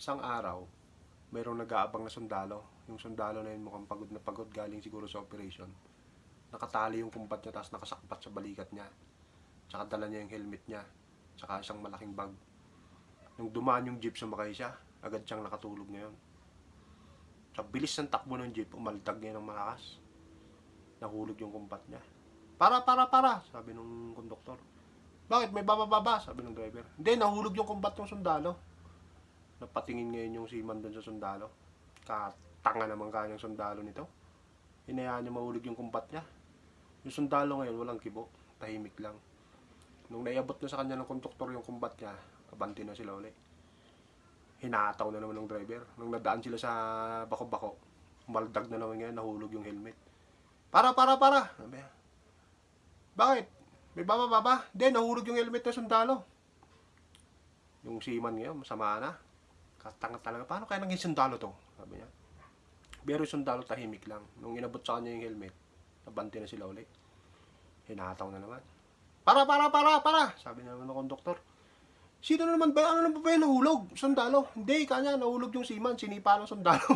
Isang araw, mayroong nag-aabang na sundalo. Yung sundalo na yun mukhang pagod na pagod, galing siguro sa operation. Nakatali yung kumpat niya, tapos nakasakpat sa balikat niya. Tsaka dala niya yung helmet niya. Tsaka isang malaking bag. Nung dumaan yung jeep, sumakay siya. Agad siyang nakatulog ngayon. Sa bilis ng takbo ng jeep, umaltag niya ng malakas. Nahulog yung kumpat niya. Para, sabi nung konduktor. Bakit? May baba, sabi ng driver. Hindi, nahulog yung kumpat ng sundalo. Napatingin ngayon yung seaman doon sa sundalo. Katanga naman kanyang sundalo nito. Hinayaan niya mahulog yung kumpat niya. Yung sundalo ngayon, walang kibo. Tahimik lang. Nung naiabot na sa kanya ng konduktor yung kumpat niya, kabanti na sila ulit. Hinataw na naman ng driver. Nung nadaan sila sa bako-bako, umaldag na naman ngayon, nahulog yung helmet. Para. Sabi niya. Bakit? May baba? Hindi, nahulog yung helmet ng sundalo. Yung seaman ngayon, masama na. Katanga talaga. Paano kaya naging sundalo to? Sabi niya. Pero yung sundalo tahimik lang. Nung inabot sa kanya yung helmet, nabanti na sila ulit. Hinataw na naman. Para. Sabi naman ng konduktor. Sino naman ba? Ano naman ba yung nahulog? Sundalo. Hindi, kanya nahulog yung seaman. Sinipa ng sundalo.